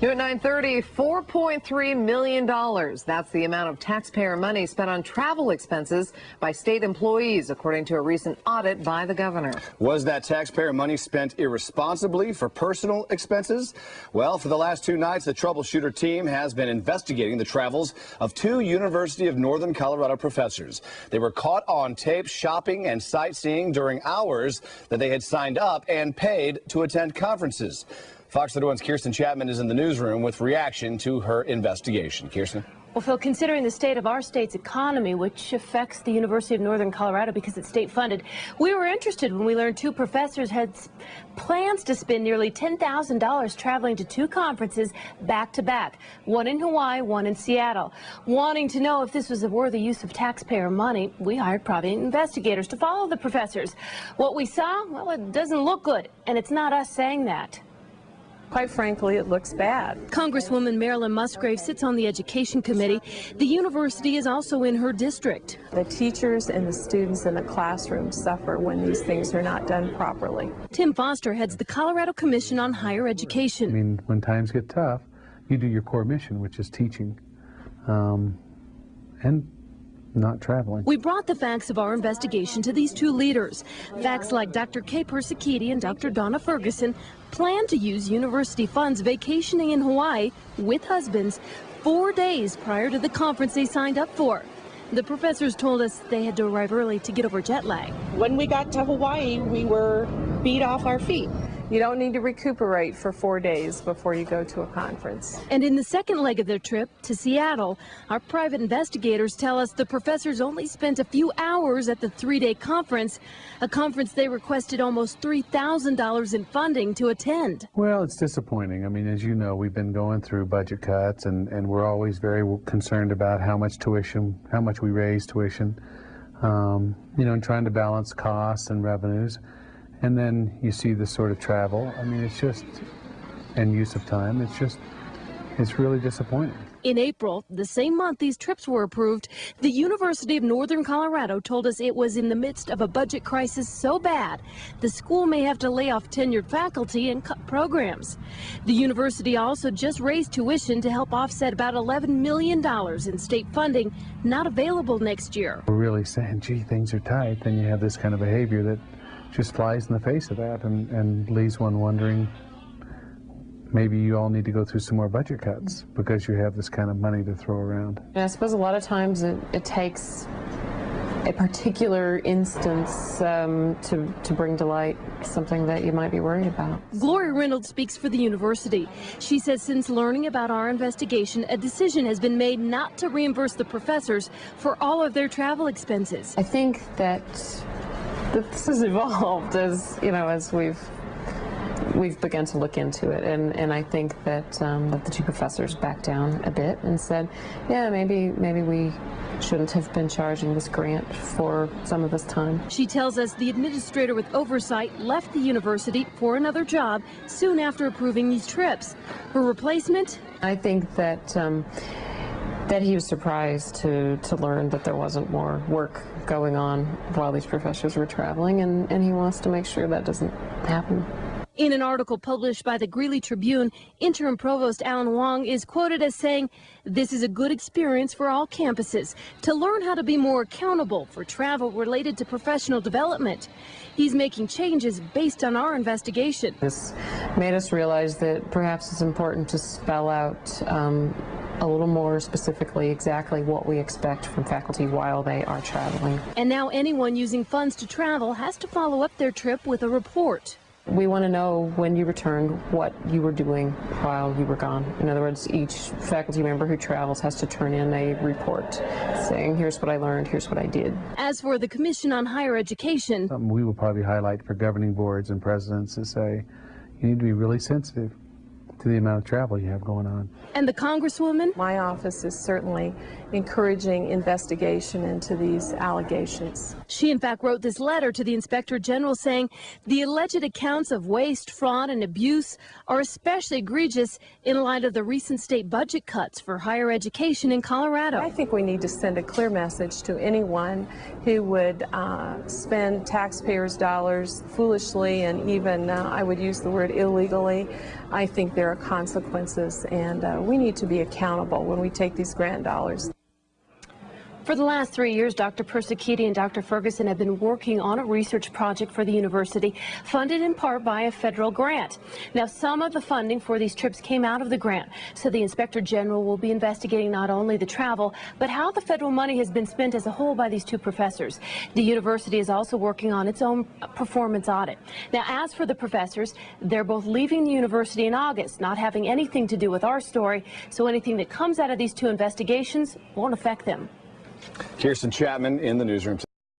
New at 9:30, $4.3 million. That's the amount of taxpayer money spent on travel expenses by state employees, according to a recent audit by the governor. Was that taxpayer money spent irresponsibly for personal expenses? Well, for the last 2 nights, the troubleshooter team has been investigating the travels of 2 University of Northern Colorado professors. They were caught on tape shopping and sightseeing during hours that they had signed up and paid to attend conferences. Fox 31's Kirsten Chapman is in the newsroom with reaction to her investigation. Kirsten? Well, Phil, considering the state of our state's economy, which affects the University of Northern Colorado because it's state funded, we were interested when we learned 2 professors had plans to spend nearly $10,000 traveling to 2 conferences back to back, one in Hawaii, one in Seattle. Wanting to know if this was a worthy use of taxpayer money, we hired private investigators to follow the professors. What we saw, well, it doesn't look good, and it's not us saying that. Quite frankly, it looks bad. Congresswoman Marilyn Musgrave sits on the Education Committee. The university is also in her district. The teachers and the students in the classroom suffer when these things are not done properly. Tim Foster heads the Colorado Commission on Higher Education. I mean, when times get tough, you do your core mission, which is teaching, and not traveling. We brought the facts of our investigation to these 2 leaders. Facts like Dr. Kay Persicchiti and Dr. Donna Ferguson plan to use university funds vacationing in Hawaii with husbands 4 days prior to the conference they signed up for. The professors told us they had to arrive early to get over jet lag. When we got to Hawaii, we were beat off our feet. You don't need to recuperate for 4 days before you go to a conference. And in the second leg of their trip to Seattle, our private investigators tell us the professors only spent a few hours at the 3-day conference, a conference they requested almost $3,000 in funding to attend. Well, it's disappointing. I mean, as you know, we've been going through budget cuts, and we're always very concerned about how much tuition, how much we raise tuition, you know, and trying to balance costs and revenues. And then you see this sort of travel. I mean, it's just, and use of time, it's really disappointing. In April, the same month these trips were approved, the University of Northern Colorado told us it was in the midst of a budget crisis so bad the school may have to lay off tenured faculty and cut programs. The university also just raised tuition to help offset about $11 million in state funding not available next year. We're really saying, gee, things are tight, then you have this kind of behavior that just flies in the face of that and leaves one wondering, maybe you all need to go through some more budget cuts because you have this kind of money to throw around. And I suppose a lot of times it takes a particular instance to bring to light something that you might be worried about. Gloria Reynolds speaks for the university. She says since learning about our investigation, a decision has been made not to reimburse the professors for all of their travel expenses. I think that this has evolved as, you know, as we've begun to look into it, and I think that the 2 professors backed down a bit and said, yeah, maybe we shouldn't have been charging this grant for some of this time. She tells us the administrator with oversight left the university for another job soon after approving these trips. Her replacement? I think that that he was surprised to learn that there wasn't more work going on while these professors were traveling, and he wants to make sure that doesn't happen. In an article published by the Greeley Tribune, interim provost Alan Wong is quoted as saying, "This is a good experience for all campuses to learn how to be more accountable for travel related to professional development." He's making changes based on our investigation. This made us realize that perhaps it's important to spell out a little more specifically exactly what we expect from faculty while they are traveling. And now anyone using funds to travel has to follow up their trip with a report. We want to know when you returned what you were doing while you were gone. In other words, each faculty member who travels has to turn in a report saying, here's what I learned, here's what I did. As for the Commission on Higher Education, Something we will probably highlight for governing boards and presidents to say, you need to be really sensitive to the amount of travel you have going on. And the Congresswoman? My office is certainly encouraging investigation into these allegations. She, in fact, wrote this letter to the Inspector General saying the alleged accounts of waste, fraud, and abuse are especially egregious in light of the recent state budget cuts for higher education in Colorado. I think we need to send a clear message to anyone who would spend taxpayers' dollars foolishly and even, I would use the word illegally. I think there are consequences, and we need to be accountable when we take these grant dollars. For the last 3 years, Dr. Persicchiti and Dr. Ferguson have been working on a research project for the university, funded in part by a federal grant. Now, some of the funding for these trips came out of the grant, so the Inspector General will be investigating not only the travel, but how the federal money has been spent as a whole by these two professors. The university is also working on its own performance audit. Now, as for the professors, they're both leaving the university in August, not having anything to do with our story, so anything that comes out of these two investigations won't affect them. Kirsten Chapman in the newsroom.